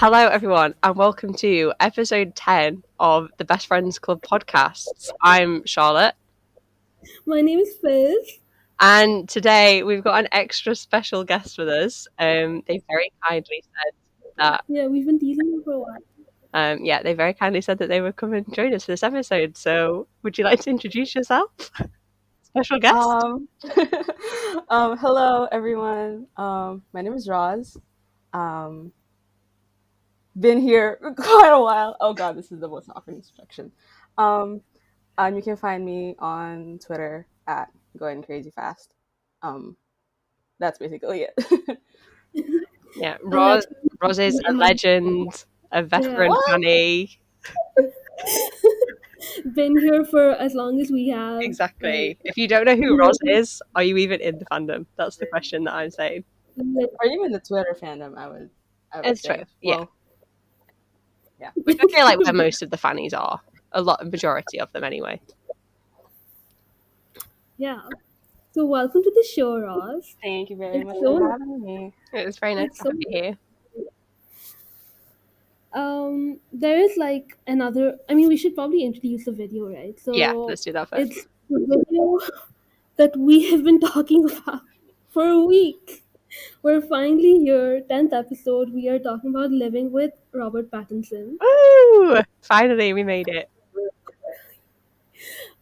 Hello, everyone, and welcome to episode 10 of the Best Friends Club Podcasts. I'm Charlotte, My name is Fizz. and today we've got an extra special guest with us. They very kindly said that. Yeah, we've been teasing you for a while. They very kindly said that they would come and join us for this episode. So, would you like to introduce yourself, special guest? Hello everyone. My name is Roz. Been here quite a while. Oh god, this is the most awkward introduction. You can find me on Twitter at Going Crazy Fast. That's basically it. Yeah, Roz is a legend, a veteran fanny. Been here for as long as we have. Exactly. If you don't know who Roz is, are you even in the fandom? That's the question that I'm saying. Are you in the Twitter fandom? I would It's say. true. Yeah. Yeah. Which I feel like where most of the fannies are. A majority of them anyway. Yeah. So welcome to the show, Roz. Thank you very much for having me. It's very nice to have you here. There is like another. I mean, we should probably introduce the video, right? So Yeah, let's do that first. It's the video that we have been talking about for a week. We're finally here, 10th episode. We are talking about living with Robert Pattinson. Woo! Finally, we made it.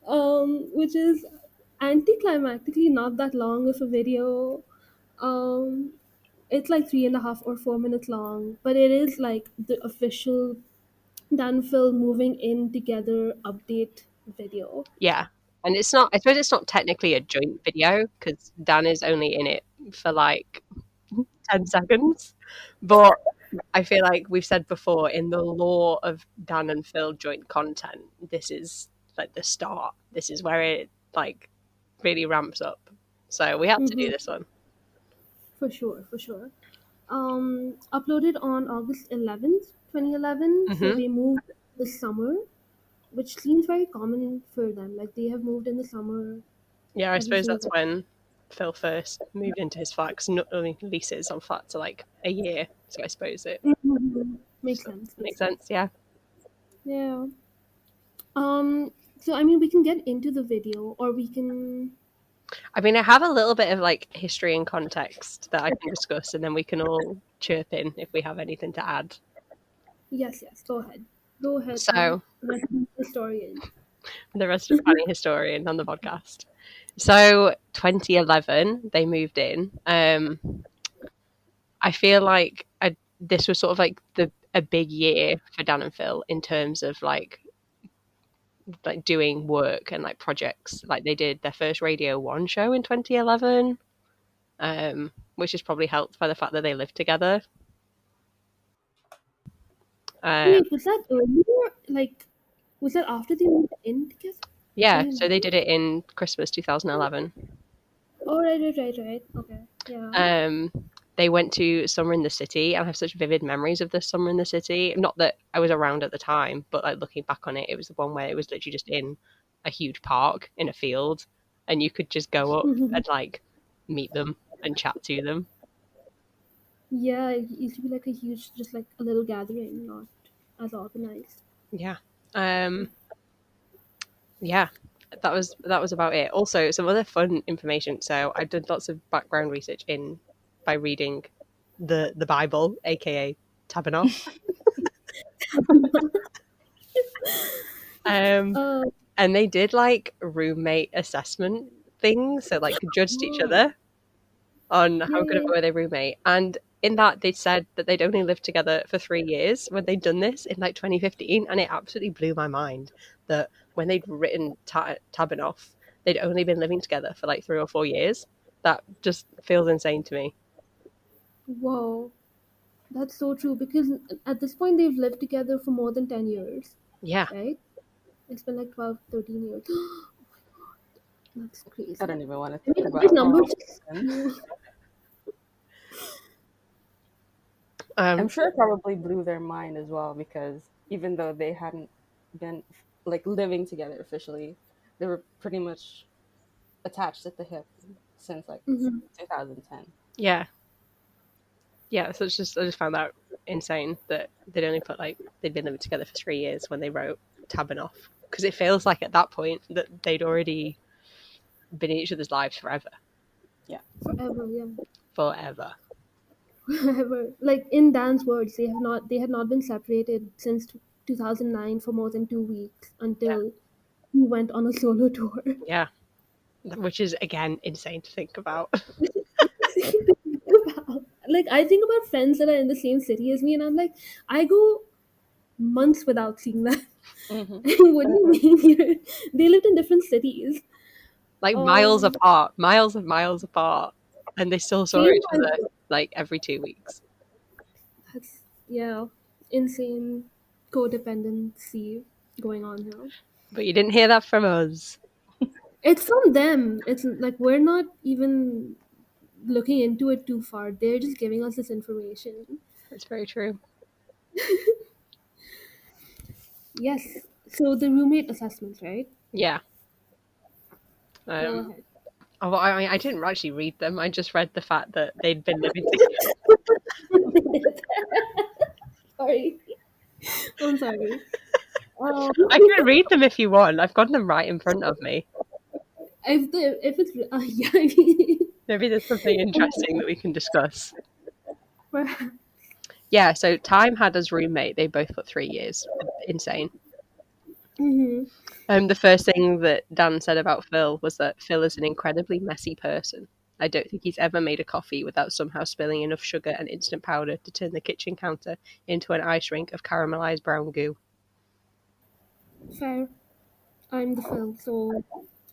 Which is anticlimactically not that long of a video. It's like 3.5 or 4 minutes long, but it is like the official Dan Phil moving in together update video. Yeah. And I suppose it's not technically a joint video because Dan is only in it for like 10 seconds. But I feel like we've said before, in the lore of Dan and Phil joint content, this is like the start. This is where it like really ramps up. So we had to do this one. For sure. Uploaded on August 11th, 2011. So they moved this summer, which seems very common for them. Like they have moved in the summer. Yeah, I suppose that's when Phil first moved into his flat, because not only leases on flats are like a year, so I suppose it makes sense. Makes sense, yeah. Yeah. So I mean, we can get into the video, or we can. I mean, I have a little bit of like history and context that I can discuss, and then we can all chirp in if we have anything to add. Yes. Go ahead. So, historian. The resident planning historian on the podcast. So 2011, they moved in. I feel like this was sort of like a big year for Dan and Phil in terms of like doing work and like projects. Like they did their first Radio 1 show in 2011, which is probably helped by the fact that they lived together. Wait, was that earlier? Like, was that after they moved in together? Yeah, so they did it in Christmas 2011. Oh, right. Okay, yeah. They went to Summer in the City, and I have such vivid memories of this Summer in the City. Not that I was around at the time, but like looking back on it, it was the one where it was literally just in a huge park in a field, and you could just go up and like meet them and chat to them. Yeah, it used to be like a huge, just like a little gathering, not as organized. Yeah. Yeah, that was about it. Also, some other fun information. So I did lots of background research by reading the Bible, aka Tabernakh. And they did like roommate assessment things, so like judged each other on how good were they roommate. And in that, they said that they'd only lived together for 3 years when they'd done this in like 2015, and it absolutely blew my mind that when they'd written Tabernakh, they'd only been living together for like 3 or 4 years. That just feels insane to me. Whoa, that's so true, because at this point they've lived together for more than 10 years. Yeah. Right? It's been like 12, 13 years. Oh my god, that's crazy. I don't even want to think about these numbers. I'm sure it probably blew their mind as well, because even though they hadn't been like living together officially, they were pretty much attached at the hip since like 2010. Yeah. Yeah, so I just found that insane that they'd only put they'd been living together for 3 years when they wrote Tabbing Off, because it feels like at that point that they'd already been in each other's lives forever. Forever, yeah. Forever. Forever. Like in Dan's words, they had not been separated since 2009 for more than 2 weeks until he went on a solo tour. Yeah. Which is, again, insane to think about. Like I think about friends that are in the same city as me, and I'm like, I go months without seeing them. What do you mean? They lived in different cities. Miles apart, miles and miles apart, and they still saw Same each time. other every 2 weeks. That's insane codependency going on here. But you didn't hear that from us. It's from them. It's like we're not even looking into it too far. They're just giving us this information. That's very true. Yes. So the roommate assessments, right? Yeah. Go ahead. I didn't actually read them. I just read the fact that they'd been living together. Sorry. I'm sorry. I can read them if you want. I've got them right in front of me. If it's yeah, Maybe there's something interesting that we can discuss. perhaps. Yeah, so Time had as roommate, they both put 3 years. Insane. Mm-hmm. The first thing that Dan said about Phil was that Phil is an incredibly messy person. I don't think he's ever made a coffee without somehow spilling enough sugar and instant powder to turn the kitchen counter into an ice rink of caramelized brown goo. Fair. I'm the Phil, so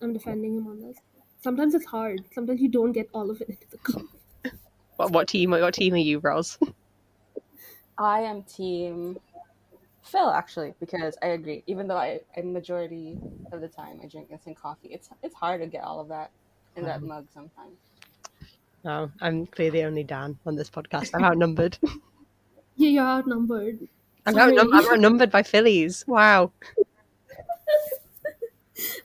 I'm defending him on this. Sometimes it's hard. Sometimes you don't get all of it into the cup. What team are you, Ros? I am team Phil, actually, because I agree. Even though I majority of the time I drink instant coffee, it's hard to get all of that in that mug sometimes. No, I'm clearly only Dan on this podcast. I'm outnumbered. Yeah, you're outnumbered. I'm outnumbered by Phillies. Wow.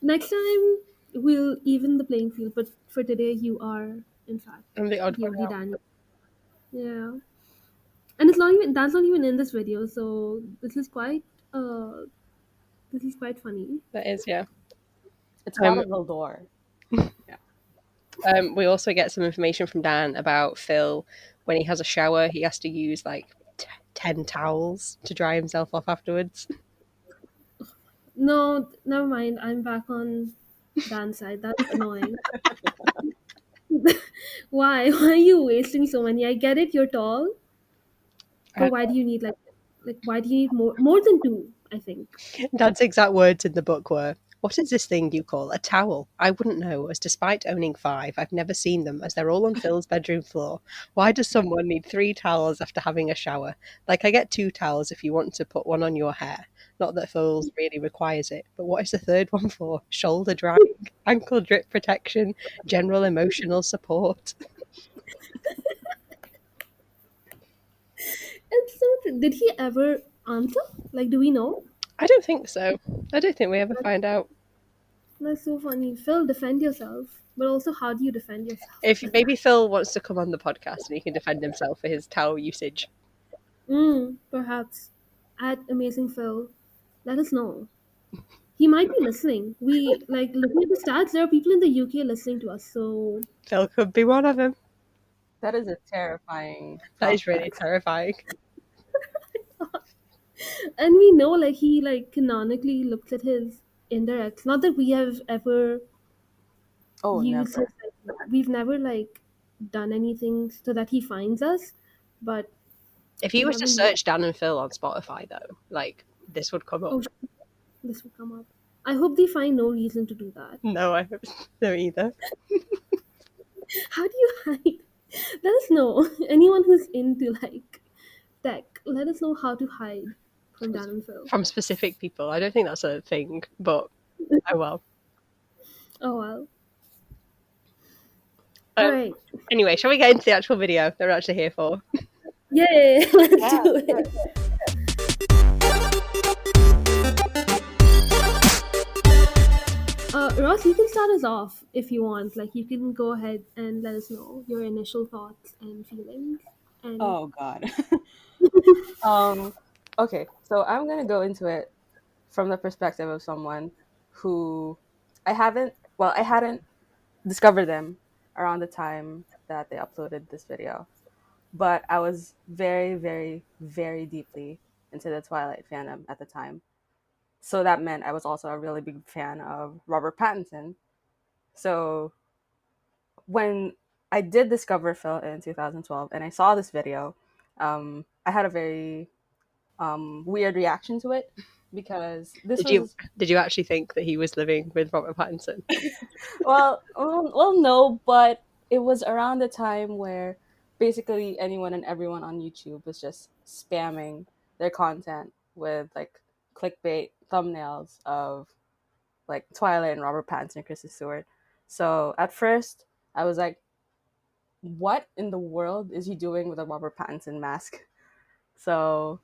Next time we'll even the playing field, but for today you are, in fact, I'm the odd the one only out. Dan. Yeah. And it's not even Dan's not even in this video, so this is quite funny. That is, yeah. It's called a Valdor. We also get some information from Dan about Phil. When he has a shower, he has to use 10 towels to dry himself off afterwards. No, never mind. I'm back on Dan's side. That's annoying. Why? Why are you wasting so many? I get it, you're tall. But why do you need why do you need more than 2, I think. Dad's exact words in the book were, "What is this thing you call a towel? I wouldn't know, as despite owning 5, I've never seen them, as they're all on Phil's bedroom floor. Why does someone need 3 towels after having a shower? I get 2 towels if you want to put one on your hair. Not that Phil's really requires it, but what is the third one for? Shoulder drying, ankle drip protection, general emotional support." And so, did he ever answer? Do we know? I don't think so. I don't think we ever find out. That's so funny. Phil, defend yourself. But also, how do you defend yourself? If maybe Phil wants to come on the podcast and he can defend himself for his towel usage. Perhaps. At Amazing Phil, let us know. He might be listening. We looking at the stats. There are people in the UK listening to us. So Phil could be one of them. That is a terrifying. That is really terrifying. And we know he canonically looks at his indirects. Not that we have ever used Never. his, we've never done anything so that he finds us. But if he was to search Dan and Phil on Spotify, though, this would come up. This would come up. I hope they find no reason to do that. No, I hope no either. How do you hide? Let us know. Anyone who's into tech, let us know how to hide from Dan and Phil. From specific people. I don't think that's a thing, but oh well. Oh well. Alright. Anyway, shall we get into the actual video that we're actually here for? Yay! Let's do it. Ross, you can start us off if you want. You can go ahead and let us know your initial thoughts and feelings. And Oh God. Okay, so I'm gonna go into it from the perspective of someone who I hadn't discovered them around the time that they uploaded this video, but I was very, very, very deeply into the Twilight fandom at the time. So that meant I was also a really big fan of Robert Pattinson. So when I did discover Phil in 2012 and I saw this video, I had a very weird reaction to it because this was Did you actually think that he was living with Robert Pattinson? no, but it was around the time where basically anyone and everyone on YouTube was just spamming their content with like clickbait thumbnails of like Twilight and Robert Pattinson and Kristen Stewart. So at first I was like, what in the world is he doing with a Robert Pattinson mask? So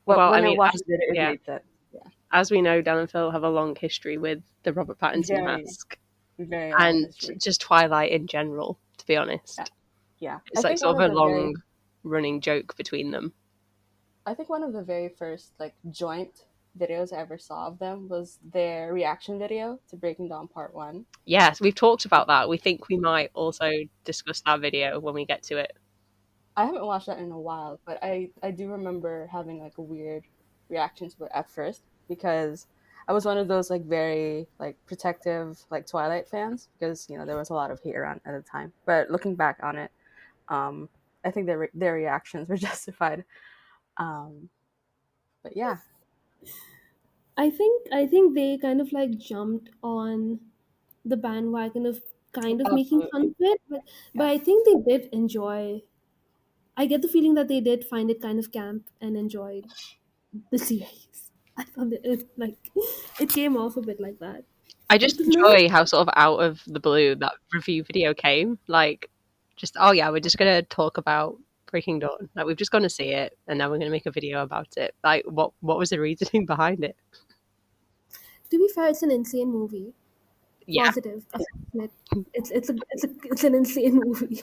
but Well, I when I mean, watched it, it yeah, made sense. Yeah. as we know, Dan and Phil have a long history with the Robert Pattinson Very, mask very long and history. just Twilight in general, to be honest. Yeah. It's like sort of a long running joke between them. I think one of the very first like joint videos I ever saw of them was their reaction video to Breaking Dawn Part 1. Yes, we've talked about that. We think we might also discuss that video when we get to it. I haven't watched that in a while, but I do remember having like a weird reaction to it at first because I was one of those like very like protective like Twilight fans because you know there was a lot of hate around at the time. But looking back on it, I think their reactions were justified. But yeah, I think they kind of like jumped on the bandwagon of kind of making fun absolutely, of it, but yeah. I think they did enjoy. I get the feeling that they did find it kind of camp and enjoyed the series. I thought that it came off a bit like that. I just Because no, enjoy how sort of out of the blue that review video came. Like, just, oh yeah, we're just going to talk about Breaking Dawn. Like, we've just gone to see it, and now we're going to make a video about it. Like, what was the reasoning behind it? to be fair, it's an insane movie. Yeah, Positive. It's an insane movie.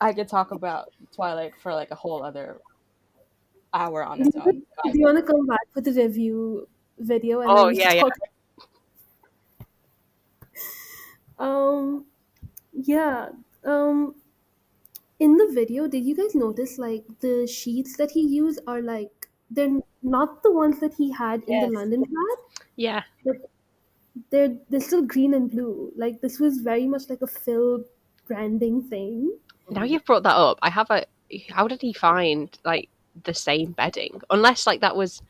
I could talk about Twilight for like a whole other hour on Do its you, own. do you want to come back with the review video and then oh we can yeah, yeah. talk? Um, yeah. Um, in the video, did you guys notice like the sheets that he used are like they're not the ones that he had in the Yes. London pad, Yeah. but they're still green and blue. Like this was very much like a Phil branding thing. Now you've brought that up, I have a. How did he find like the same bedding? Unless like that was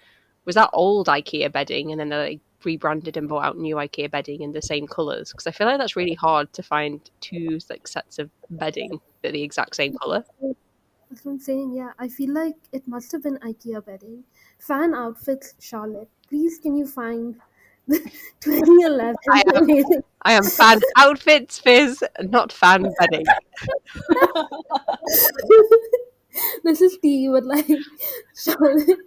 that old IKEA bedding, and then they like, rebranded and brought out new IKEA bedding in the same colours? Because I feel like that's really hard to find two like sets of bedding that are the exact same colour. That's what I'm saying. Yeah, I feel like it must have been IKEA bedding. Fan outfits, Charlotte. Please, can you find the 2011 amazing? I am fan outfits, Fizz, not fan bedding. This is tea, but like Charlotte,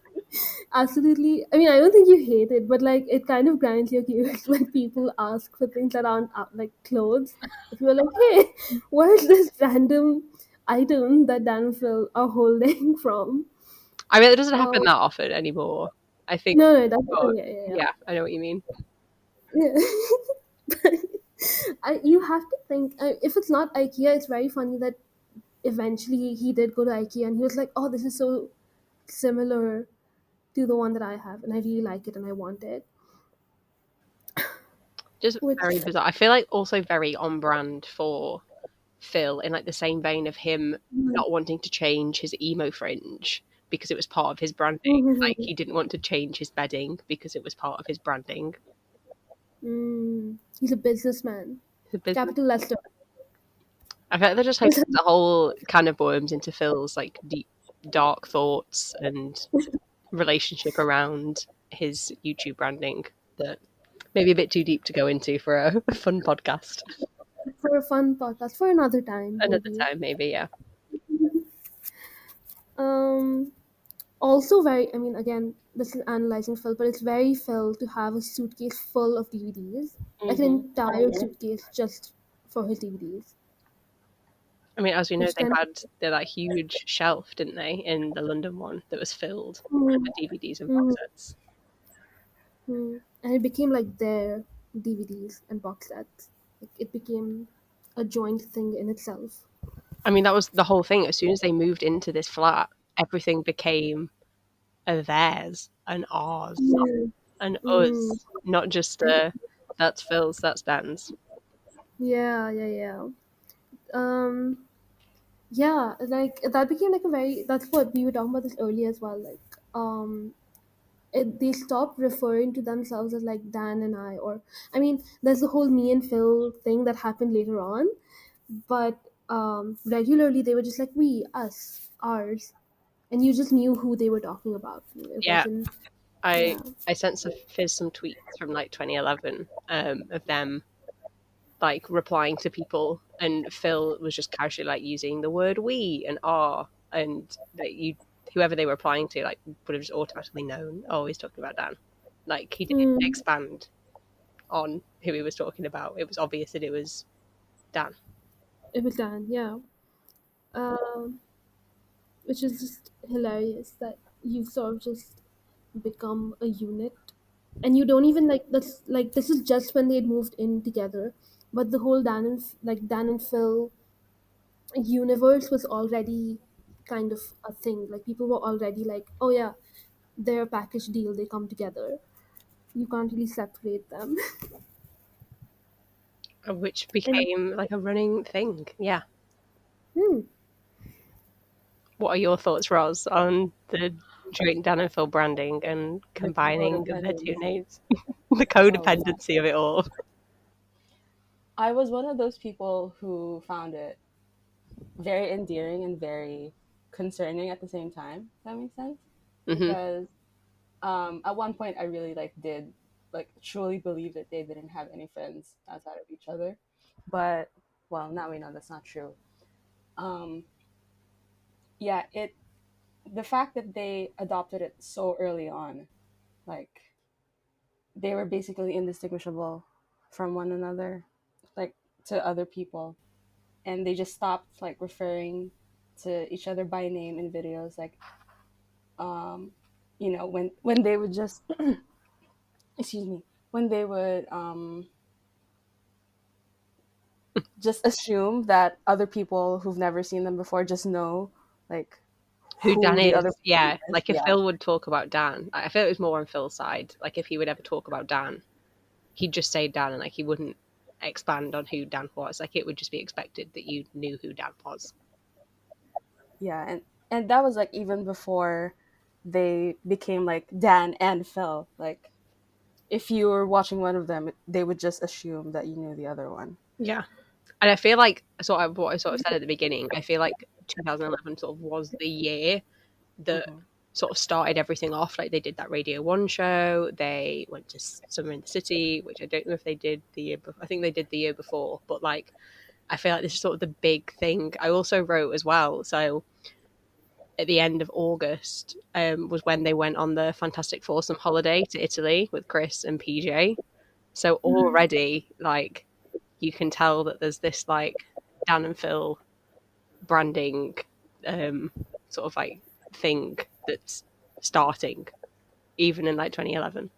absolutely. I mean, I don't think you hate it, but like it kind of grinds your gears when people ask for things that aren't like clothes. If you're like, hey, what is this random item that Dan and Phil are holding from? I mean, it doesn't happen Um, that often anymore. I think. no, that's But yeah. yeah, I know what you mean. Yeah. You have to think if it's not IKEA, it's very funny that eventually he did go to IKEA and he was like, "Oh, this is so similar to the one that I have, and I really like it and I want it." Just Which very bizarre. I feel like also very on brand for Phil, in like the same vein of him not wanting to change his emo fringe because it was part of his branding. Like he didn't want to change his bedding because it was part of his branding. He's a businessman, The business. capital Leicester. I feel like they're just hoping the whole can of worms into Phil's like deep, dark thoughts and relationship around his YouTube branding that maybe a bit too deep to go into for a fun podcast. For a fun podcast for another time. Another Maybe. time, maybe, yeah. Also very. I mean, again, this is analyzing Phil, but it's very Phil to have a suitcase full of DVDs, like an entire suitcase just for his DVDs. I mean, as we know, which they kind had that huge shelf, didn't they, in the London one that was filled of, with DVDs and box sets. and it became like their DVDs and box sets. Like, it became a joint thing in itself. I mean, that was the whole thing. As soon as they moved into this flat, everything became a theirs and ours and us, not just that's Phil's, that's Dan's. Yeah. Yeah, like that became like a very. That's what we were talking about this earlier as well. Like, they stopped referring to themselves as like Dan and I, or I mean, there's the whole me and Phil thing that happened later on, but regularly they were just like we, us, ours, and you just knew who they were talking about. It Yeah, wasn't. I Yeah. sent Fizz some tweets from 2011 of them replying to people, and Phil was just casually using the word we and our, and whoever they were replying to would have just automatically known, oh, he's talking about Dan. He didn't expand on who he was talking about. It was obvious that it was Dan. It was Dan, yeah. Um, which is just hilarious that you sort of just become a unit, and you don't even that's like this is just when they had moved in together, but the whole Dan and Phil universe was already kind of a thing. Like, people were already like, oh yeah, they're a package deal. They come together. You can't really separate them. Which And became a running thing. Yeah. hmm, What are your thoughts, Roz, on the joint Dan and Phil branding and The combining their two codependency. names? The codependency of it all. I was one of those people who found it very endearing and very concerning at the same time. If that makes sense. Mm-hmm. Because at one point I really did truly believe that they didn't have any friends outside of each other, but well, now we know that's not true. Um, yeah, the fact that they adopted it so early on, like they were basically indistinguishable from one another, like to other people, and they just stopped referring to each other by name in videos, um, when they would just excuse me, when they would just assume that other people who've never seen them before just know like Who Dan who the is, other yeah. person is. If Yeah. Phil would talk about Dan, I feel it was more on Phil's side. If he would ever talk about Dan, he'd just say Dan, and he wouldn't expand on who Dan was. It would just be expected that you knew who Dan was. Yeah, and that was even before they became Dan and Phil. If you were watching one of them, they would just assume that you knew the other one. Yeah. And I feel what I sort of said at the beginning, I feel 2011 sort of was the year that sort of started everything off. They did that Radio 1 show, they went to Summer in the City, which I don't know if they did the year before. I think they did the year before, but I feel this is sort of the big thing. I also wrote as well, so at the end of August was when they went on the Fantastic Foursome holiday to Italy with Chris and PJ. So already, you can tell that there's this Dan and Phil branding sort of thing that's starting even in 2011.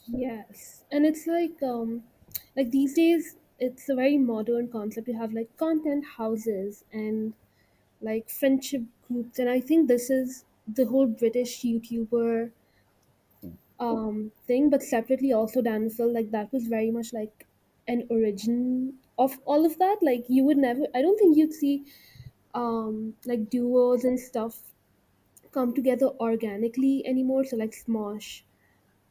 yes, and it's like these days it's a very modern concept. You have content houses and friendship groups, and I think this is the whole British YouTuber thing, but separately also Dan and Phil, that was very much an origin of all of that. You would never, I don't think you'd see duos and stuff come together organically anymore. So Smosh,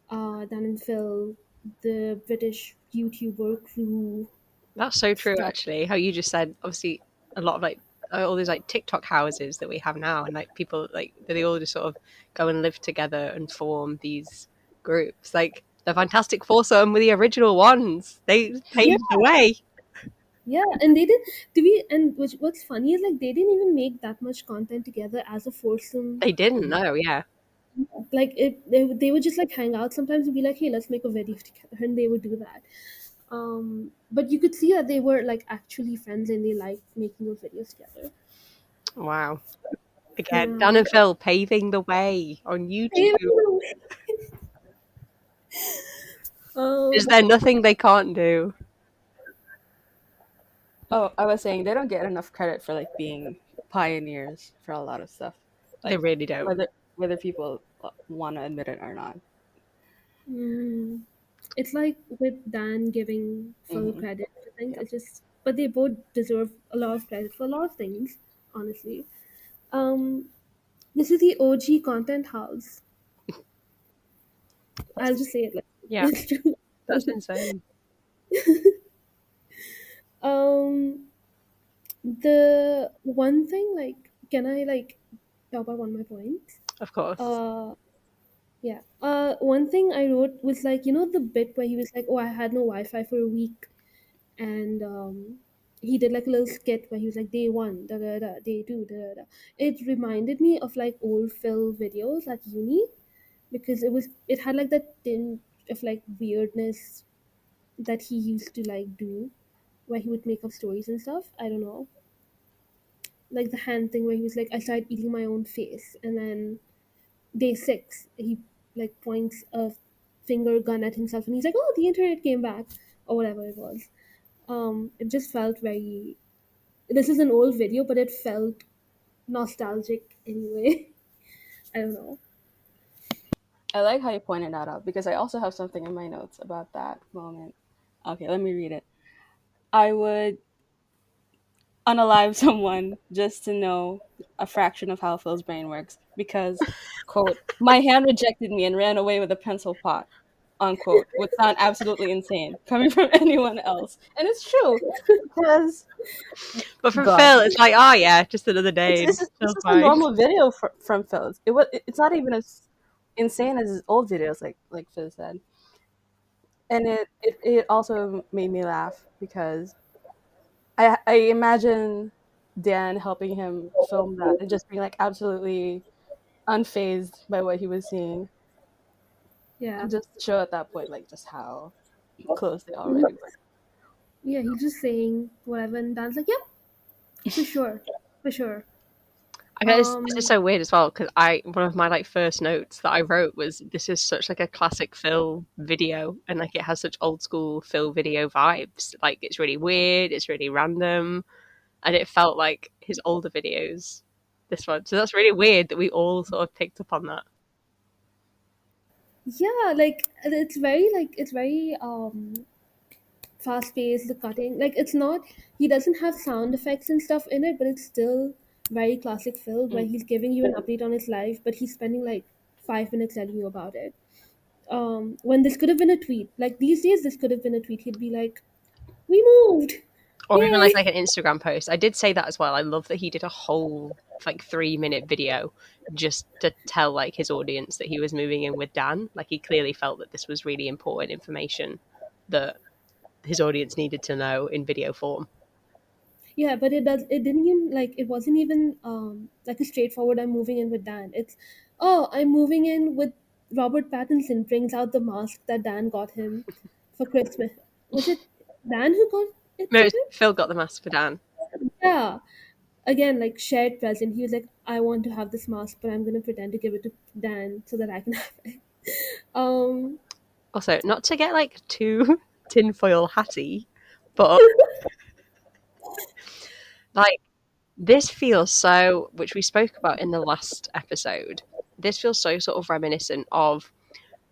Dan and Phil, the British YouTuber crew. That's so true, Stuff. actually. How you just said, obviously, a lot of all these TikTok houses that we have now, and people they all just sort of go and live together and form these groups. The Fantastic Foursome were the original ones. They paved the way. Yeah, and they did to be, and what's funny is they didn't even make that much content together as a foursome. They didn't know, yeah. They would just hang out sometimes and be like, hey, let's make a video together, and they would do that. But you could see that they were like actually friends and they liked making those videos together. Wow. Again, Dan Yeah. and Phil paving the way on YouTube. Is um, there nothing they can't do? Oh, I was saying they don't get enough credit for like being pioneers for a lot of stuff. They Like really don't. whether people want to admit it or not. mm, it's like with Dan giving full Mm-hmm. credit for things. Yep. It's just, but they both deserve a lot of credit for a lot of things, honestly. Um, this is the OG content house. I'll just say it like Yeah, it's true. that's insane. um, the one thing, like, can I like talk about one of my points? Of course. Yeah. One thing I wrote was like, the bit where he was like, "Oh, I had no Wi-Fi for a week," and he did like a little skit where he was like, "Day one, da da da, day two, da da da." It reminded me of like old Phil videos at uni because it had like that tinge of like weirdness that he used to like do, where he would make up stories and stuff. I don't know, like the hand thing where he was like, "I started eating my own face," and then day six, he like points a finger gun at himself and he's like, "Oh, the internet came back," or whatever it was. It just felt very. This is an old video, but it felt nostalgic anyway. I don't know. I like how you pointed that out because I also have something in my notes about that moment. Okay, let me read it. I would unalive someone just to know a fraction of how Phil's brain works because, quote, my hand rejected me and ran away with a pencil pot, unquote, would sound absolutely insane coming from anyone else. And it's true because, But for God, Phil, it's like, oh yeah, just another it's, day. this, is, this Feels is a fine. normal video from Phil. It's not even as insane as his old videos, like Fizz said. And it also made me laugh because I imagine Dan helping him film that and just being like absolutely unfazed by what he was seeing, Yeah. and just to show at that point like just how close they already were. Yeah, he's just saying whatever, and Dan's like, "Yep, for sure, for sure." I guess Um, this is so weird as well because one of my like first notes that I wrote was this is such like a classic Phil video and like it has such old school Phil video vibes. Like it's really weird, it's really random, and it felt like his older videos. This one, so that's really weird that we all sort of picked up on that. yeah, like it's very fast paced, the cutting. Like it's not he doesn't have sound effects and stuff in it, but it's still very classic Phil where Mm. he's giving you an update on his life, but he's spending like 5 minutes telling you about it. When this could have been a tweet. Like these days this could have been a tweet. He'd be like, "We moved. Or even like Yay." an Instagram post. I did say that as well. I love that he did a whole like 3 minute video just to tell like his audience that he was moving in with Dan. Like he clearly felt that this was really important information that his audience needed to know in video form. Yeah, but it didn't even like it wasn't even like a straightforward "I'm moving in with Dan." It's, "Oh, I'm moving in with Robert Pattinson," brings out the mask that Dan got him for Christmas. Was it Dan who got it for No, him? Phil got the mask for Dan. Yeah. Again, like shared present. He was like, "I want to have this mask, but I'm gonna pretend to give it to Dan so that I can have it." Um Also, not to get like too tinfoil hatty, but like this feels so, which we spoke about in the last episode, this feels so sort of reminiscent of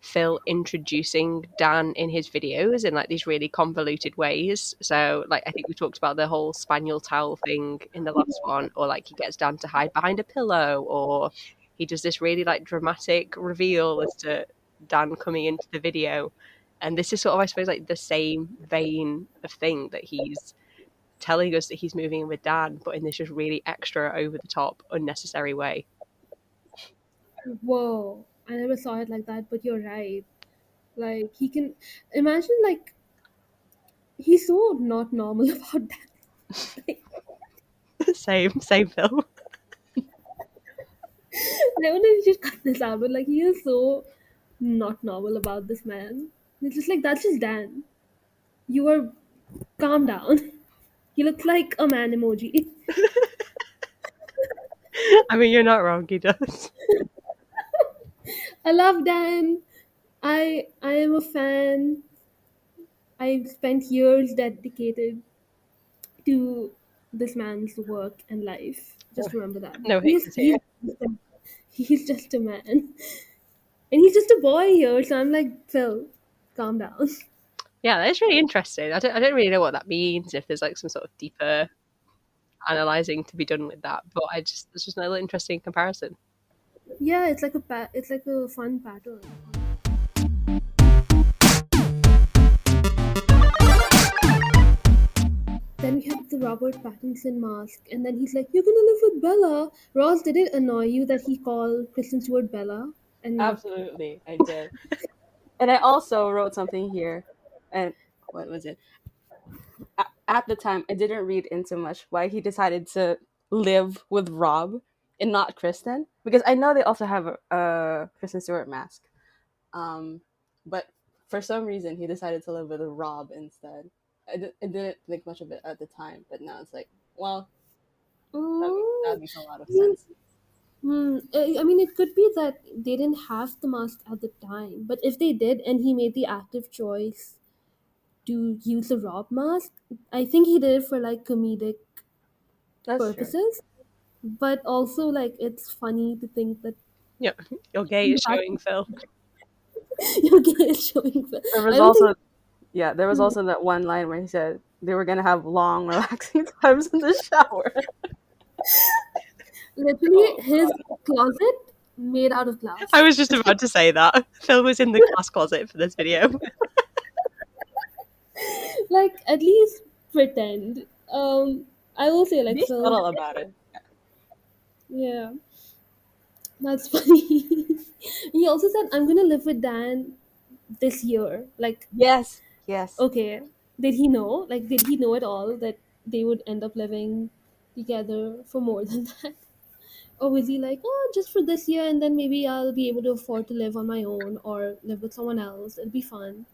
Phil introducing Dan in his videos in like these really convoluted ways. So like I think we talked about the whole spaniel towel thing in the last one, or like he gets Dan to hide behind a pillow, or he does this really like dramatic reveal as to Dan coming into the video. And this is sort of, I suppose, like the same vein of thing that he's telling us that he's moving in with Dan, but in this just really extra, over the top, unnecessary way. Whoa. I never saw it like that, but you're right. Like he can imagine like he's so not normal about that. Like, same Phil. I wonder if you should cut this out, but like he is so not normal about this man. It's just like that's just Dan. You are calm down. He looks like a man emoji. I mean, you're not wrong. He does. I love Dan. I am a fan. I've spent years dedicated to this man's work and life. Just remember that. No haters here. He's just a man. And he's just a boy here, so I'm like, Phil, calm down. Yeah, that's really interesting. I don't really know what that means, if there's like some sort of deeper analysing to be done with that, but it's just another interesting comparison. Yeah, it's like a fun pattern. Then we have the Robert Pattinson mask, and then he's like, "You're gonna live with Bella." Ross, did it annoy you that he called Kristen Stewart Bella and not? Absolutely, I did. And I also wrote something here, and what was it? At the time, I didn't read into much why he decided to live with Rob and not Kristen, because I know they also have a Kristen Stewart mask, but for some reason he decided to live with Rob instead. I didn't think much of it at the time, but now it's like, well, that makes a lot of sense. I mean, it could be that they didn't have the mask at the time, but if they did, and he made the active choice to use the Rob mask, I think he did it for like comedic That's true. purposes. But also, like, it's funny to think that Yeah, your gay is showing, Phil. your gay is showing. There was I don't also think there was also that one line where he said they were gonna have long, relaxing times in the shower. literally his closet made out of glass. I was just about to say that. Phil was in the glass closet for this video. Like, at least pretend. I will say, like, Be Phil. subtle about it. Yeah, that's funny. He also said, "I'm gonna live with Dan this year." Like, Yes. okay, did he know? Like, did he know at all that they would end up living together for more than that? Or was he like, oh, just for this year, and then maybe I'll be able to afford to live on my own or live with someone else? It'll be fun.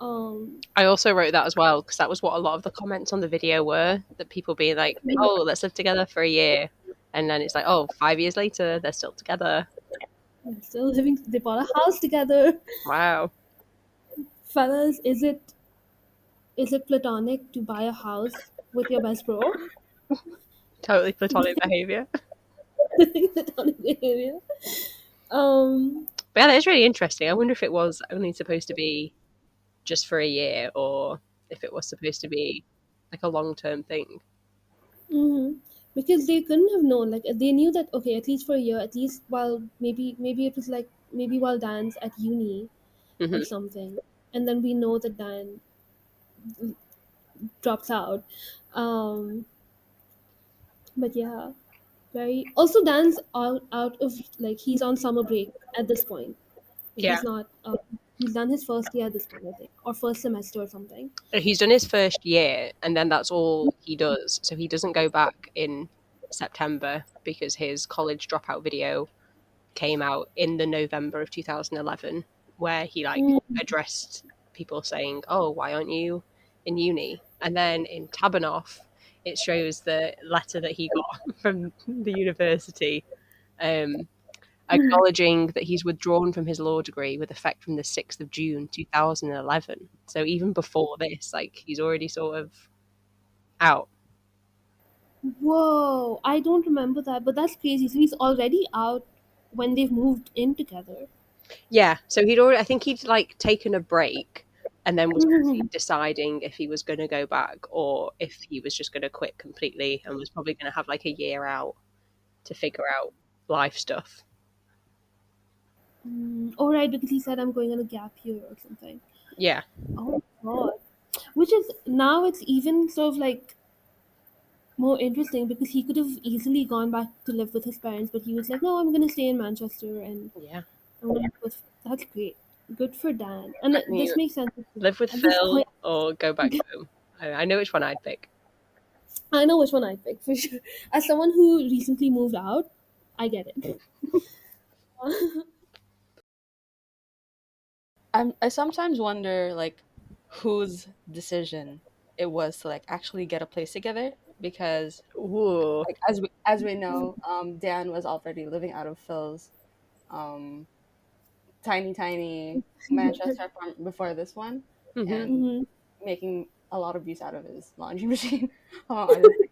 I also wrote that as well, because that was what a lot of the comments on the video were, that people being like, oh, let's live together for a year. And then it's like, oh, 5 years later, they're still together. They're still living. They bought a house together. Wow. Fellas, is it platonic to buy a house with your best bro? Totally platonic behaviour. Platonic behavior. But yeah, that is really interesting. I wonder if it was only supposed to be just for a year, or if it was supposed to be like a long-term thing. Because they couldn't have known. Like, they knew that, okay, at least for a year, at least while maybe it was like maybe while Dan's at uni or something, and then we know that Dan drops out. But yeah, very. Also, Dan's out of, like, he's on summer break at this point. Yeah. He's not. He's done his first year at this point, I think, or first semester or something. He's done his first year, and then that's all he does. So he doesn't go back in September, because his college dropout video came out in the November of 2011, where he addressed people saying, oh, why aren't you in uni? And then in Tabanoff, it shows the letter that he got from the university, acknowledging that he's withdrawn from his law degree with effect from the 6th of June 2011. So even before this, like, he's already sort of out. Whoa, I don't remember that, but that's crazy. So he's already out when they've moved in together. Yeah, so I think he'd like taken a break and then was deciding if he was going to go back or if he was just going to quit completely, and was probably going to have like a year out to figure out life stuff. Oh, right, because he said, I'm going on a gap year or something. Yeah. Oh my god. Which is, now it's even sort of like more interesting, because he could have easily gone back to live with his parents, but he was like, no, I'm going to stay in Manchester and Yeah. I'm gonna live with. That's great. Good for Dan. And this makes sense. Live with At this Phil point, or go back home. I know which one I'd pick. I know which one I'd pick for sure. As someone who recently moved out, I get it. I sometimes wonder, like, whose decision it was to like actually get a place together, because Ooh. like as we know, Dan was already living out of Phil's um tiny Manchester apartment before this one, Mm-hmm. and Mm-hmm. making a lot of use out of his laundry machine, honestly.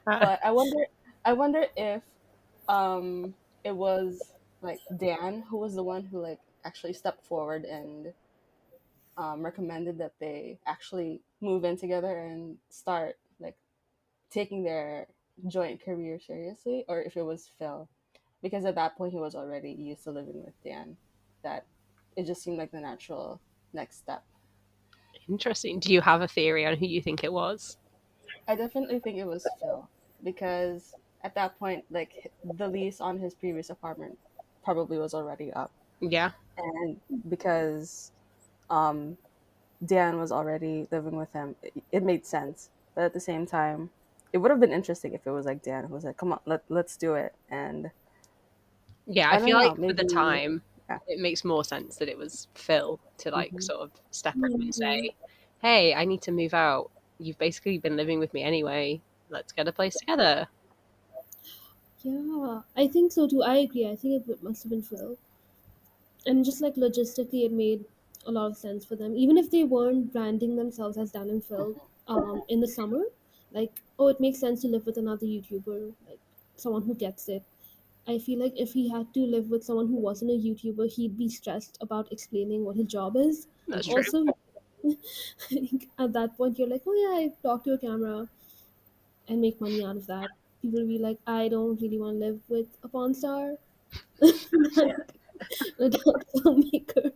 But I wonder if um it was like Dan who was the one who like actually stepped forward and recommended that they actually move in together and start like taking their joint career seriously, or if it was Phil, because at that point he was already used to living with Dan. That it just seemed like the natural next step. Interesting. Do you have a theory on who you think it was? I definitely think it was Phil, because at that point, like the lease on his previous apartment probably was already up, Yeah. and because um, Dan was already living with him, it made sense. But at the same time, it would have been interesting if it was like Dan who was like, "Come on, let's do it." And Yeah, I I don't feel like know, for the maybe time, yeah. it makes more sense that it was Phil to like Hmm. sort of step up and say, "Hey, I need to move out. You've basically been living with me anyway. Let's get a place together." Yeah, I think so too. I agree. I think it must have been Phil. And just like logistically, it made a lot of sense for them. Even if they weren't branding themselves as Dan and Phil in the summer, like, oh, it makes sense to live with another YouTuber, like someone who gets it. I feel like if he had to live with someone who wasn't a YouTuber, he'd be stressed about explaining what his job is. That's true. Also, like, at that point, you're like, oh yeah, I talk to a camera and make money out of that. People will be like, I don't really want to live with a porn star, like a filmmaker,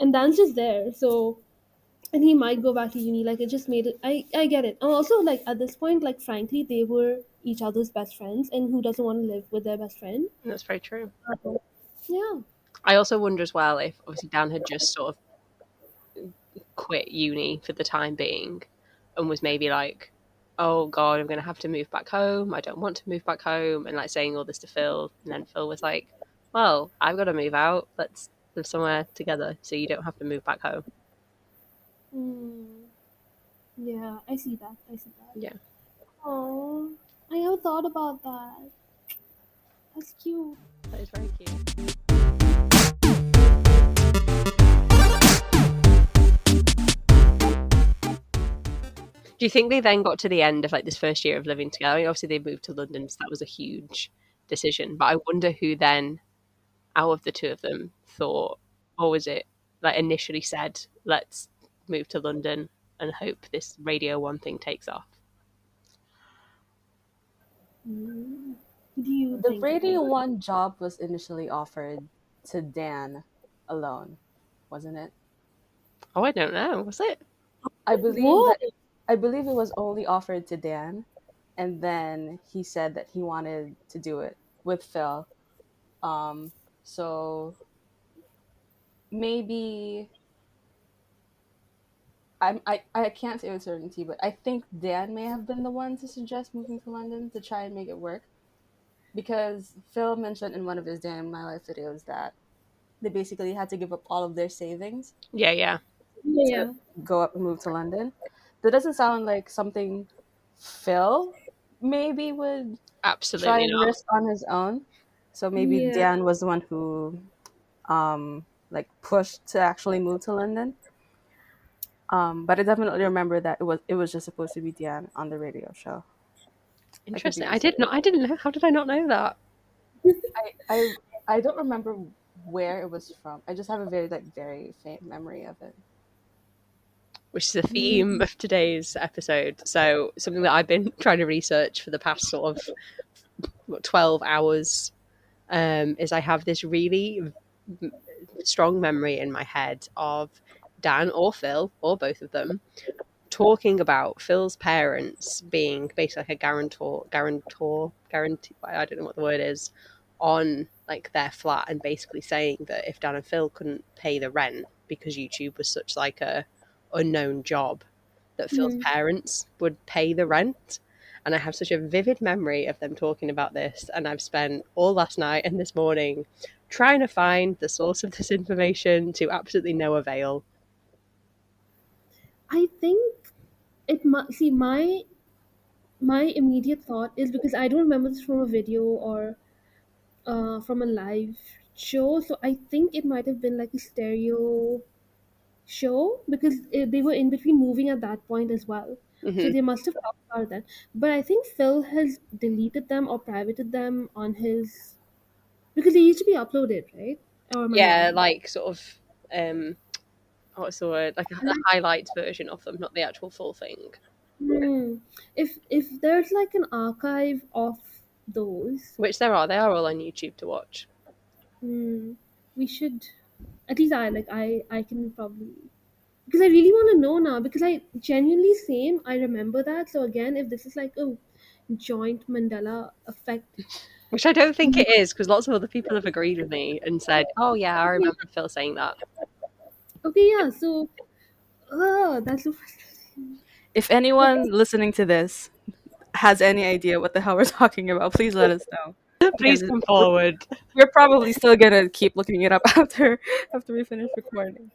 and Dan's just there. So, and he might go back to uni. Like it just made it. I get it. And also, like at this point, like frankly, they were each other's best friends, and who doesn't want to live with their best friend? That's very true. Yeah. I also wonder as well if obviously Dan had just sort of quit uni for the time being and was maybe like, "Oh God, I'm going to have to move back home. I don't want to move back home," and like saying all this to Phil, and then Phil was like, "Well, I've got to move out. Let's live somewhere together, so you don't have to move back home." Mm, yeah, I see that. I see that. Yeah. Oh, I never thought about that. That's cute. That is very cute. Do you think they then got to the end of like this first year of living together? I mean, obviously they moved to London, so that was a huge decision. But I wonder who then, out of the two of them, thought, or was it like initially said, "Let's move to London and hope this Radio One thing takes off." Mm. Who do you The think it Radio was? One job was initially offered to Dan alone, wasn't it? Oh, I don't know. Was it? I believe What? that I believe it was only offered to Dan, and then he said that he wanted to do it with Phil. Um, so maybe I can't say with certainty, but I think Dan may have been the one to suggest moving to London to try and make it work, because Phil mentioned in one of his Day in My Life videos that they basically had to give up all of their savings Yeah, yeah, to Yeah. go up and move to London. That doesn't sound like something Phil maybe would try absolutely and not. risk on his own. So maybe Yeah. Dan was the one who like pushed to actually move to London. But I definitely remember that it was just supposed to be Dan on the radio show. I could be Interesting. I did mistaken. not. I didn't know. How did I not know that? I I I don't remember where it was from. I just have a very faint memory of it. Which is the theme Mm. of today's episode. So something that I've been trying to research for the past sort of 12 hours is I have this really strong memory in my head of Dan or Phil or both of them talking about Phil's parents being basically like a guarantee, I don't know what the word is, on like their flat, and basically saying that if Dan and Phil couldn't pay the rent because YouTube was such like a unknown job, that Phil's Mm. parents would pay the rent. And I have such a vivid memory of them talking about this, and I've spent all last night and this morning trying to find the source of this information to absolutely no avail. I think it must see my immediate thought is because I don't remember this from a video or from a live show, so I think it might have been like a stereo show because they were in between moving at that point as well. So Hmm. they must have talked about that. But I think Phil has deleted them or privated them on his because they used to be uploaded, right? Or am I Yeah, wrong? like sort of what's the word? Like a highlights version of them, not the actual full thing. Hmm. If there's like an archive of those, Which there are. They are all on YouTube to watch. hmm, we should at least I can probably because I really want to know now because I genuinely same I remember that. So again, if this is like a joint Mandela effect. Which I don't think it is, because lots of other people have agreed with me and said, "Oh yeah, I remember Phil saying that." Okay, yeah. So, that's so frustrating. If anyone listening to this has any idea what the hell we're talking about, please let us know. Please Because come forward. we're probably still gonna keep looking it up after we finish recording.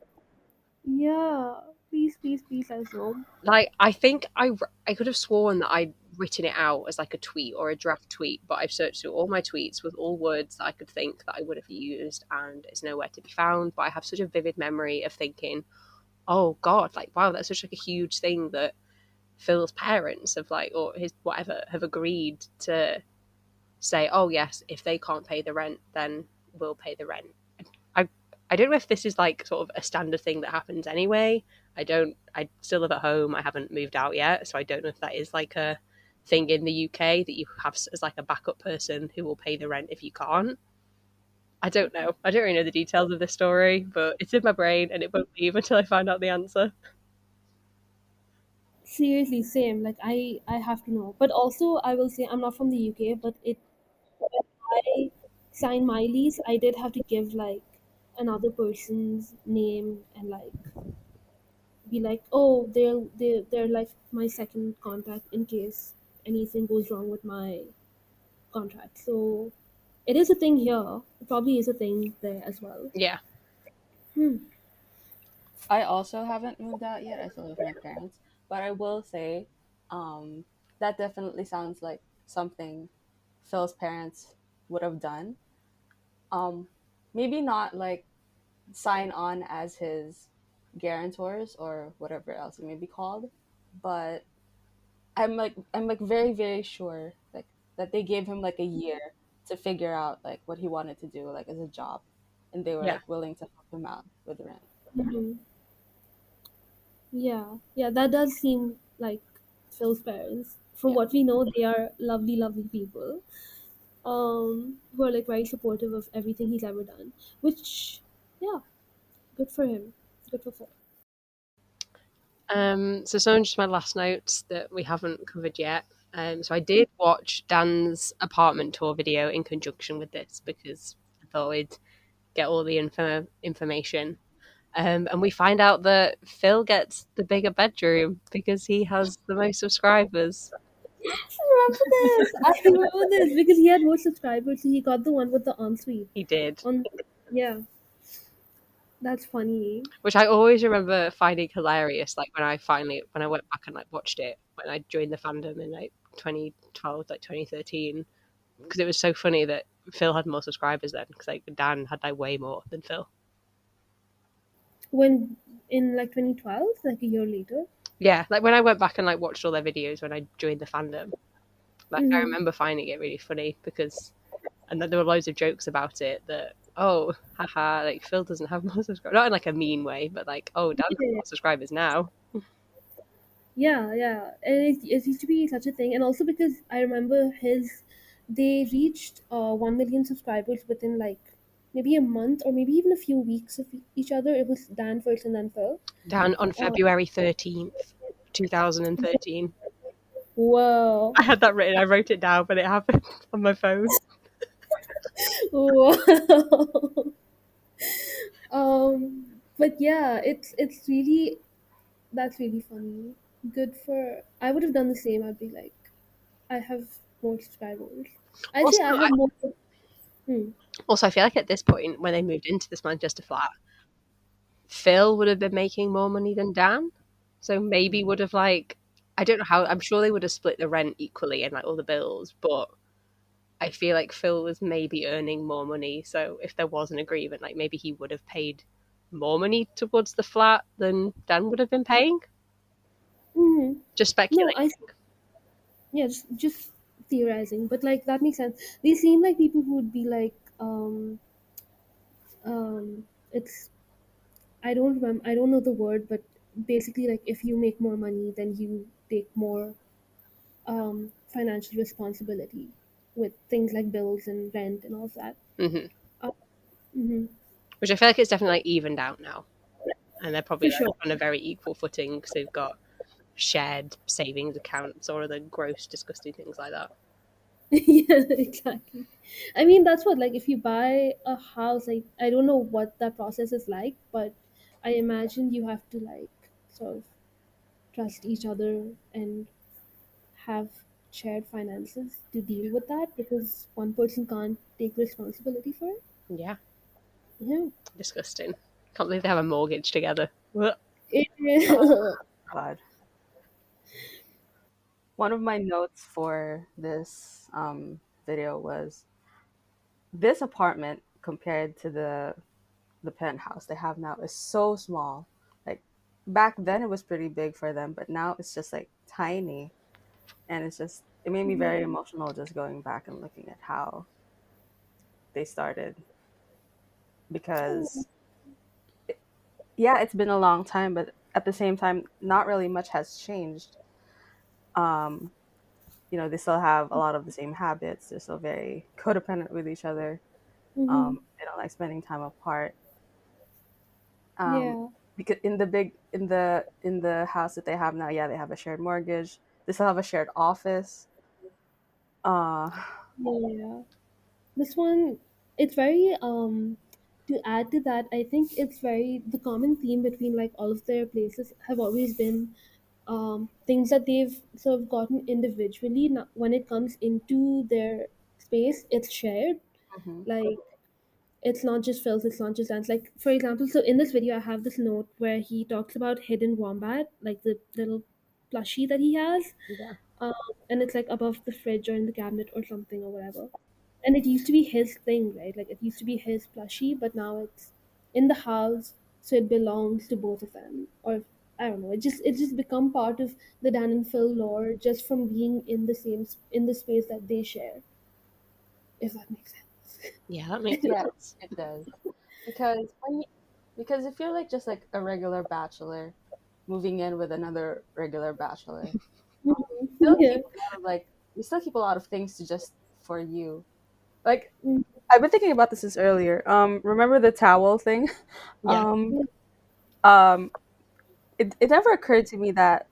Yeah, please, please, please let us know. Like, I think I could have sworn that I'd written it out as like a tweet or a draft tweet, but I've searched through all my tweets with all words that I could think that I would have used, and it's nowhere to be found. But I have such a vivid memory of thinking, "Oh God, like wow, that's such like a huge thing that Phil's parents have like, or his whatever, have agreed to say, oh yes, if they can't pay the rent, then we'll pay the rent." I I don't know if this is like sort of a standard thing that happens anyway. I still live at home. I haven't moved out yet, so I don't know if that is like a thing in the UK that you have as like a backup person who will pay the rent if you can't. I don't know. I don't really know the details of this story, but it's in my brain and it won't leave until I find out the answer. Seriously, same. Like I have to know. But also, I will say I'm not from the UK, but it when I signed my lease, I did have to give like another person's name and like be like, oh, they're like my second contact in case anything goes wrong with my contract. So it is a thing here. It probably is a thing there as well. Yeah. Hmm. I also haven't moved out yet. I still live with my parents, but I will say, that definitely sounds like something Phil's parents would have done. Um, Maybe not like sign on as his guarantors or whatever else it may be called, but I'm like very very sure like that they gave him like a year to figure out like what he wanted to do like as a job, and they were Yeah. like willing to help him out with rent. Mhm. Yeah, yeah, that does seem like Phil's parents. From Yeah. what we know, they are lovely, lovely people. Who are like very supportive of everything he's ever done. Which, yeah, good for him. Good for Phil. So some just my last notes that we haven't covered yet. So I did watch Dan's apartment tour video in conjunction with this because I thought we'd get all the information. And we find out that Phil gets the bigger bedroom because he has the most subscribers. Yes, I remember this. I remember this because he had more subscribers. So he got the one with the ensuite. He did, On, yeah, that's funny. which I always remember finding hilarious. Like when I went back and like watched it when I joined the fandom in like 2012, like 2013, because it was so funny that Phil had more subscribers then because like Dan had like way more than Phil. When in like 2012, like a year later. Yeah, like when I went back and like watched all their videos when I joined the fandom, like I Mm-hmm. remember finding it really funny because, and then there were loads of jokes about it that oh, haha, like Phil doesn't have more subscribers, not in like a mean way, but like oh, Dan has more subscribers now. Yeah, yeah, and it used to be such a thing, and also because I remember they reached 1 million subscribers within like maybe a month or maybe even a few weeks of each other. It was Dan first and then Phil. Dan on Uh, February 13th, 2013. Whoa, I had that written. I wrote it down, but it happened on my phone. whoa. But yeah, it's really that's really funny. Good for I would have done the same. I'd be like, I have more subscribers. I'd say Also, I have more. Hmm. I feel like at this point, when they moved into this Manchester flat, Phil would have been making more money than Dan. So maybe would have like, I don't know how, I'm sure they would have split the rent equally and like all the bills, but I feel like Phil was maybe earning more money. So if there was an agreement, like maybe he would have paid more money towards the flat than Dan would have been paying. Mm-hmm. Just No, speculating. yeah, just theorizing, but like that makes sense. They seem like people who would be like, it's I don't know the word, but basically like if you make more money, then you take more financial responsibility with things like bills and rent and all of that. Mm-hmm. Uh, hmm Which I feel like it's definitely like evened out now. And they're probably For like sure. on a very equal footing because they've got shared savings accounts or other gross, disgusting things like that. Yeah, exactly. I mean, that's what, like, if you buy a house, like, I don't know what that process is like, but I imagine you have to, like, sort of trust each other and have shared finances to deal with that because one person can't take responsibility for it. Yeah, Yeah. disgusting. Can't believe they have a mortgage together. Ugh. God. One of my notes for this video was this apartment compared to the penthouse they have now is so small. Like back then it was pretty big for them, but now it's just like tiny. And it made me very emotional just going back and looking at how they started because yeah, it's been a long time, but at the same time, not really much has changed. Um, they still have a lot of the same habits. They're still very codependent with each other. Mm-hmm. They don't like spending time apart. Um, Yeah. because in the house that they have now, yeah, they have a shared mortgage. They still have a shared office. Uh, Yeah. This one, it's very to add to that, I think it's very the common theme between like all of their places have always been things that they've sort of gotten individually. When it comes into their space, it's shared. mhm, Like it's not just Phil's, it's not just Dan's. Like for example, so in this video, I have this note where he talks about hidden wombat, like the little plushie that he has, Yeah. um, and it's like above the fridge or in the cabinet or something or whatever. And it used to be his thing, right? Like it used to be his plushie, but now it's in the house, so it belongs to both of them. Or I don't know. It just become part of the Dan and Phil lore just from being in the space that they share. If that makes sense. Yeah, that makes yes, sense. it does. Because if you're like just like a regular bachelor moving in with another regular bachelor, still Yeah. keep a lot of like we still keep a lot of things to just for you. Like Mm. I've been thinking about this since earlier. Remember the towel thing? Yeah. Um, um, it never occurred to me that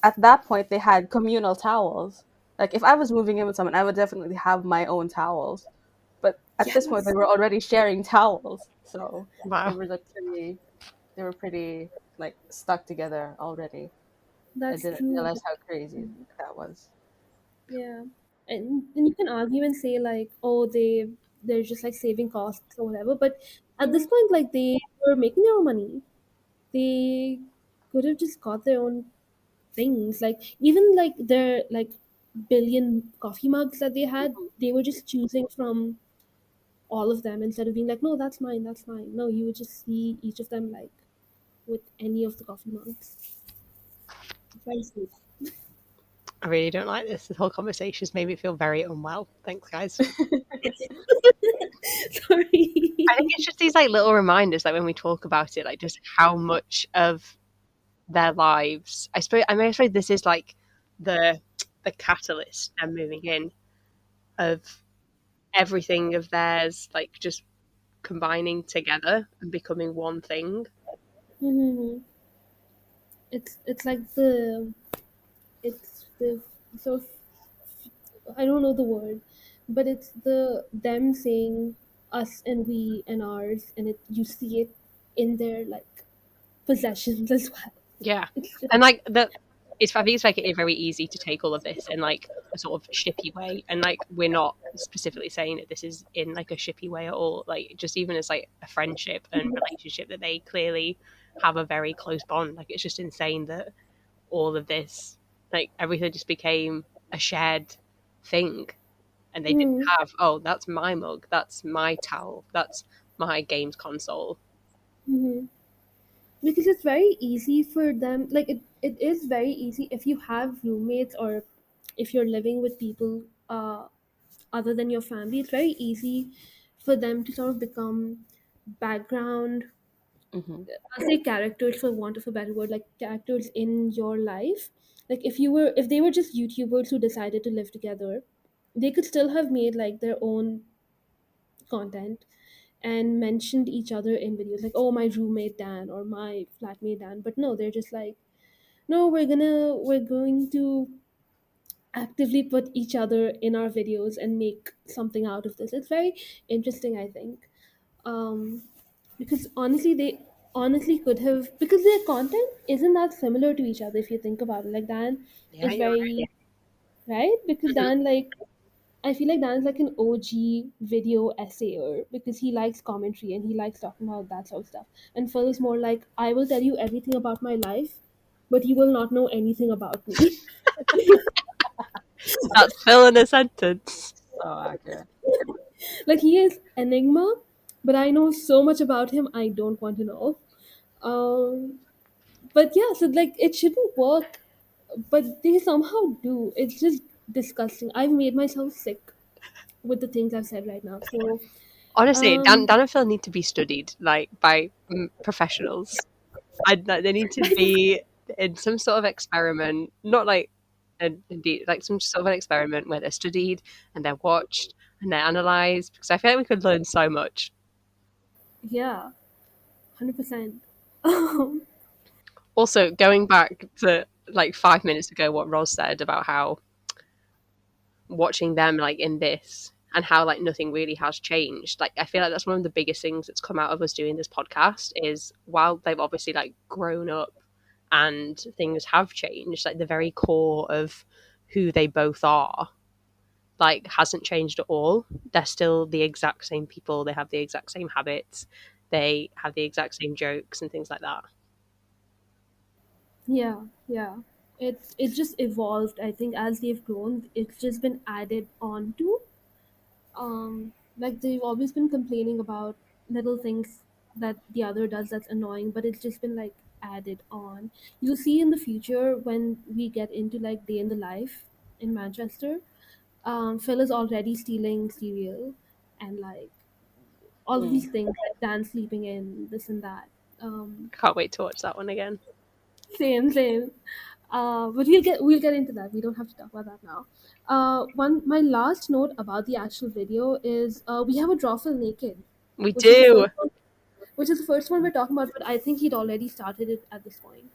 at that point they had communal towels. Like if I was moving in with someone, I would definitely have my own towels. But at this point, they Yes, were already sharing towels, so they Wow. were like pretty like stuck together already. I that's didn't true. realize how crazy that was. Yeah, and you can argue and say like, oh, they're just like saving costs or whatever. But at this Mm, point, like they were making their own money. They could have just got their own things. Like even like their like billion coffee mugs that they had, they were just choosing from all of them instead of being like, no, that's mine, that's mine. No, you would just see each of them like with any of the coffee mugs. It's very sweet. I really don't like this. This whole conversation has made me feel very unwell. Thanks, guys. I think Sorry. it's just these like little reminders, like when we talk about it, like just how much of their lives. I suppose this is like the catalyst and moving in of everything of theirs, like just combining together and becoming one thing. Mhm. It's like it's the sort of I don't know the word, but it's the them saying us and we and ours, and it you see it in their like possessions as well. Yeah, It's just and like that, I think it's like it very easy to take all of this in like a sort of shippy way, and like we're not specifically saying that this is in like a shippy way at all. Like just even as like a friendship and relationship that they clearly have a very close bond. Like, it's just insane that all of this, like, everything just became a shared thing. And they didn't have, oh, that's my mug, that's my towel, that's my games console. Because it's very easy for them, like it is very easy if you have roommates or if you're living with people other than your family. It's very easy for them to sort of become background, I'll say characters for want of a better word, like characters in your life. Like if they were just YouTubers who decided to live together, they could still have made like their own content and mentioned each other in videos, like, oh, my roommate Dan or my flatmate Dan. But no, they're just like, no, we're going to actively put each other in our videos and make something out of this. It's very interesting, I think. um because honestly, they honestly could have, because their content isn't that similar to each other if you think about it. Like Dan Yeah, is you're very right, because right. Dan, like, I feel like Dan's like an OG video essayer because he likes commentary and he likes talking about that sort of stuff. And Phil is more like, I will tell you everything about my life, but you will not know anything about me. That's Phil in a sentence. So accurate. Like, he is enigma, but I know so much about him I don't want to know. But yeah, so like it shouldn't work, but they somehow do. It's just disgusting. I've made myself sick with the things I've said right now. So Honestly, Dan, um Dan and Phil need to be studied, like, by professionals. They need to be in some sort of experiment, not like, indeed, like some sort of an experiment where they're studied and they're watched and they're analysed, because I feel like we could learn so much. yeah, 100%. Also, going back to like 5 minutes ago, what Ros said about how watching them like in this and how like nothing really has changed. Like, I feel like that's one of the biggest things that's come out of us doing this podcast is, while they've obviously like grown up and things have changed, like the very core of who they both are like hasn't changed at all. They're still the exact same people. They have the exact same habits. They have the exact same jokes and things like that. Yeah, yeah. It's just evolved. I think as they've grown, it's just been added on to. Like they've always been complaining about little things that the other does that's annoying, but it's just been like added on. You'll see in the future when we get into like day in the life in Manchester, Phil is already stealing cereal and like all of these things, like Dan sleeping in, this and that. Um, I can't wait to watch that one again. same. But we'll get into that. We don't have to talk about that now. One my last note about the actual video is we have a Drawful Naked, We which is the do. first one, which is the first one we're talking about. But I think he'd already started it at this point,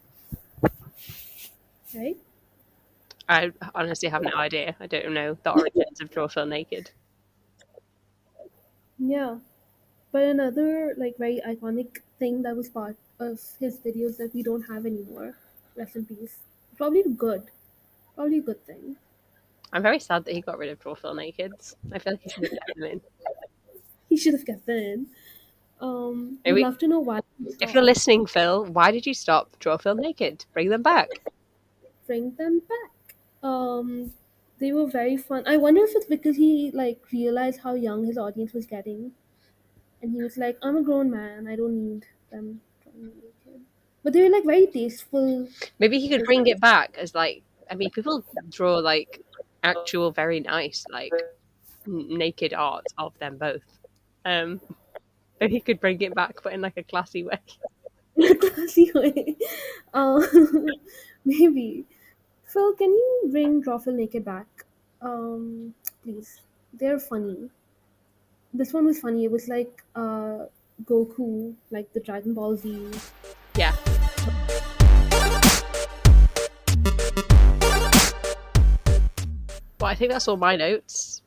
right? I honestly have no idea. I don't know the origins of Draw Phil Naked. Yeah. But another like very iconic thing that was part of his videos that we don't have anymore. Rest in peace. Probably good. Probably a good thing. I'm very sad that he got rid of Draw Phil Naked. I feel like he should have kept them in. He should have kept that in. Would Maybe, love to know why he if you're stopped. listening, Phil, why did you stop Draw Phil Naked? Bring them back. Bring them back. Um, they were very fun. I wonder if it's because he like realized how young his audience was getting, and he was like, "I'm a grown man. I don't need them drawing me naked." But they were like very tasteful. Maybe he could bring Pictures. it back as like, I mean, people draw like actual very nice like naked art of them both. Um, maybe he could bring it back, but in like a classy way. In a classy way. Uh, maybe. Phil, can you bring Drawful Naked back? Please. They're funny. This one was funny. It was like Goku, like the Dragon Ball Z. Yeah. Well, I think that's all my notes.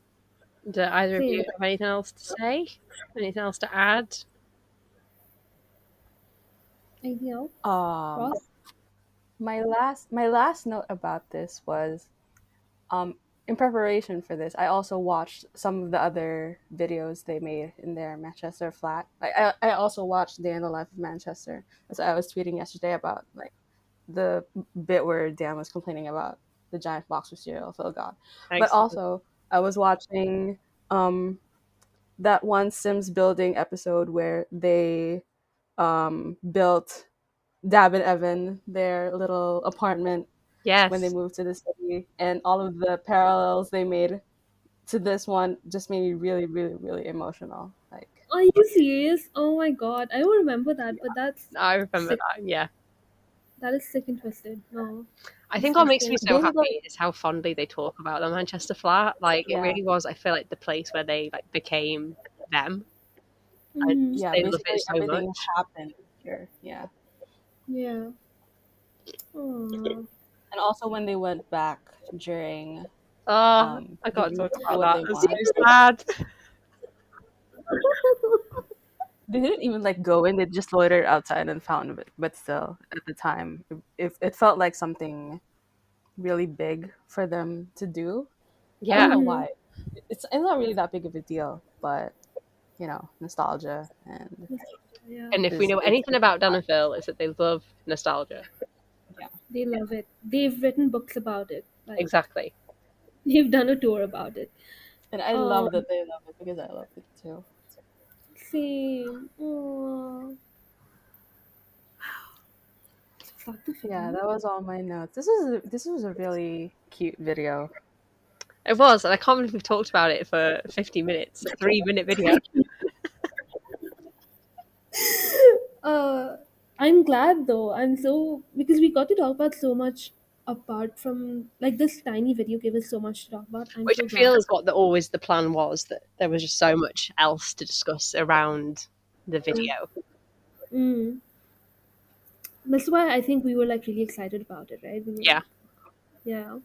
Do either of Same. you have anything else to say? Anything else to add? Anything else? Um, Ross? my last note about this was, in preparation for this, I also watched some of the other videos they made in their Manchester flat. I also watched Day in the Life of Manchester. As I was tweeting yesterday about like the bit where Dan was complaining about the giant box of cereal. So God, but Excellent. also I was watching that one Sims building episode where they built Dab and Evan their little apartment when they Yes. moved to the city, and all of the parallels they made to this one just made me really, really, really emotional. Like, Are you serious? Oh my god, I don't remember that, but that's I remember sick. that. Yeah. That is sick and twisted. No, I think what makes me disgusting. so basically, happy is how fondly they talk about the Manchester flat. Like it yeah, really was. I feel like the place where they like became them, and Mm-hmm. yeah, they love it basically so everything much. happened here. Yeah, Yeah. Oh. and also when they went back during Oh, I the can't week talk to do about what that. they That's so want, sad. they didn't even like go in. They just loitered outside and found it. But still, at the time, it felt like something really big for them to do. I don't Yeah, know Mm-hmm. why. It's not really that big of a deal, but nostalgia and Yeah, and if we know it's anything about Dan and Phil, it's that they love nostalgia. yeah. they love it. They've written books about it. Like Exactly. they've done a tour about it. And I love Um, that they love it because I love it too. same. Oh, fuck the Yeah, film. that was all my notes. This was a really cute video. It was, and I can't believe we've talked about it for 50 minutes. A 3-minute video. uh, I'm glad though. I'm so because we got to talk about so much apart from like this tiny video gave us so much to talk about. I'm Which so I feel glad. is what always the plan was, that there was just so much else to discuss around the video. Mm. That's why I think we were like really excited about it, right? We were Yeah. like, yeah.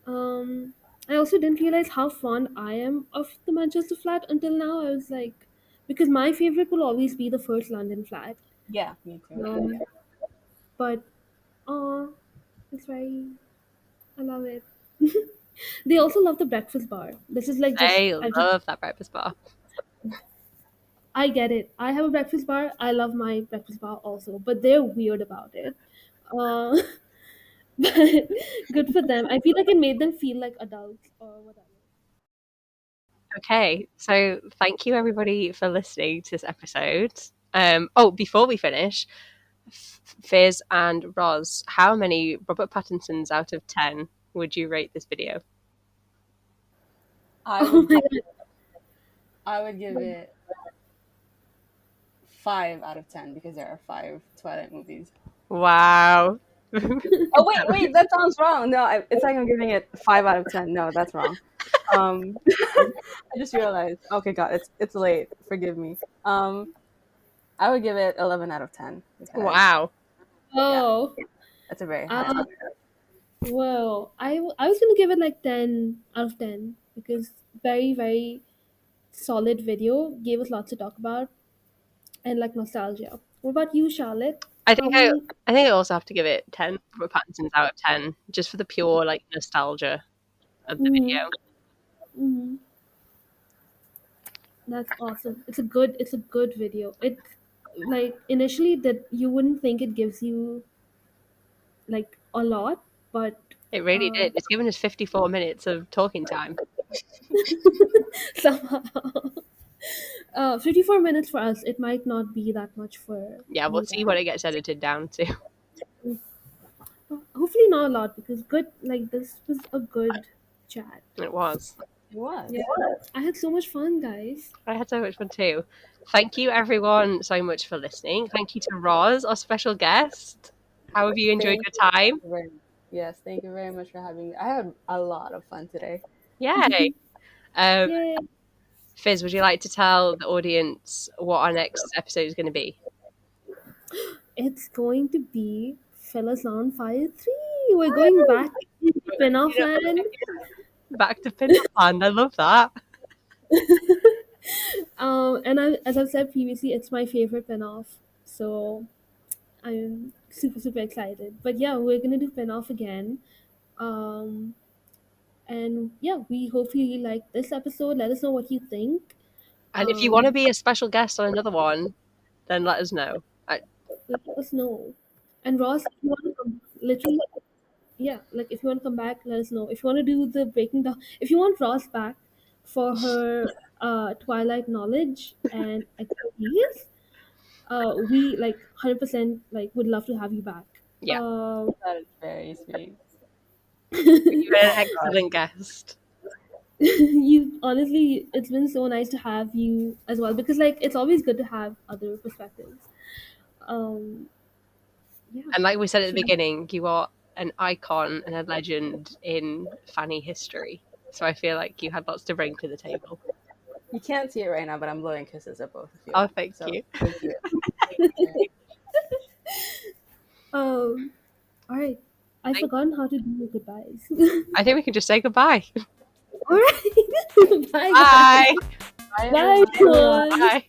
Um, I also didn't realize how fond I am of the Manchester flat until now. I was like, because my favorite will always be the first London flat. Yeah, me too. Um, but it's very, I love it. They also love the breakfast bar. This is like just, I I just, love that breakfast bar. I get it. I have a breakfast bar. I love my breakfast bar also, but they're weird about it. Uh, but good for them. I feel like it made them feel like adults or whatever. Okay, so thank you everybody for listening to this episode. Before we finish, Fizz and Roz, how many Robert Pattinsons out of 10 would you rate this video? I Oh would my give god. I would give it 5 out of 10 because there are 5 Twilight movies. Wow. Oh wait, that sounds wrong. No, it's like I'm giving it 5 out of 10. No, that's wrong. I just realized. Okay, God, it's late. Forgive me. I would give it 11 out of 10 because Wow. Oh. that's a very high Uh, number. well, I was gonna give it like 10 out of 10 because very, very solid video. Gave us lots to talk about and like nostalgia. What about you, Charlotte? I How think I, many? I think I also have to give it 10 Robert Pattinsons out of 10, just for the pure like nostalgia of the Mm-hmm. video. Mm-hmm. That's awesome. It's a good video. It like initially that you wouldn't think it gives you like a lot, but It really uh, did. It's given us 54 minutes of talking time. somehow 54 minutes for us. It might not be that much for Yeah, we'll you see guys. what it gets edited down to. Hopefully not a lot because good like this was a good chat. It was. It was. Yeah, I had so much fun, guys. I had so much fun too. Thank you everyone so much for listening. Thank you to Roz, our special guest. How have you enjoyed Thank your time? you very Yes, thank you very much for having me. I had a lot of fun today. Yay. Um, Yay. Fizz, would you like to tell the audience what our next episode is going to be? It's going to be Fellas on Fire 3. We're going back to spin-off land. Back to Pin-Up Land. I love that. And as I've said previously, it's my favorite spin-off. So I'm super, super excited. But yeah, we're gonna do spin-off again. Um, And yeah, we hopefully you like this episode. Let us know what you think. And if you want to be a special guest on another one, then let us know. Let us know. And Ross, if you want to come, literally, yeah, like if you want to come back, let us know. If you want to do the breaking down, if you want Ross back for her Twilight knowledge and expertise, we like 100% like would love to have you back. Yeah. That is very sweet. You're an excellent guest. You honestly, it's been so nice to have you as well, because like it's always good to have other perspectives. Yeah. And like we said at the beginning, you are an icon and a legend in fanny history. So I feel like you had lots to bring to the table. You can't see it right now, but I'm blowing kisses at both of you. Oh, thank you. Thank you. All right. I've forgotten how to do your goodbyes. I think we can just say goodbye. All right. Bye. Bye. Bye. Bye. Bye.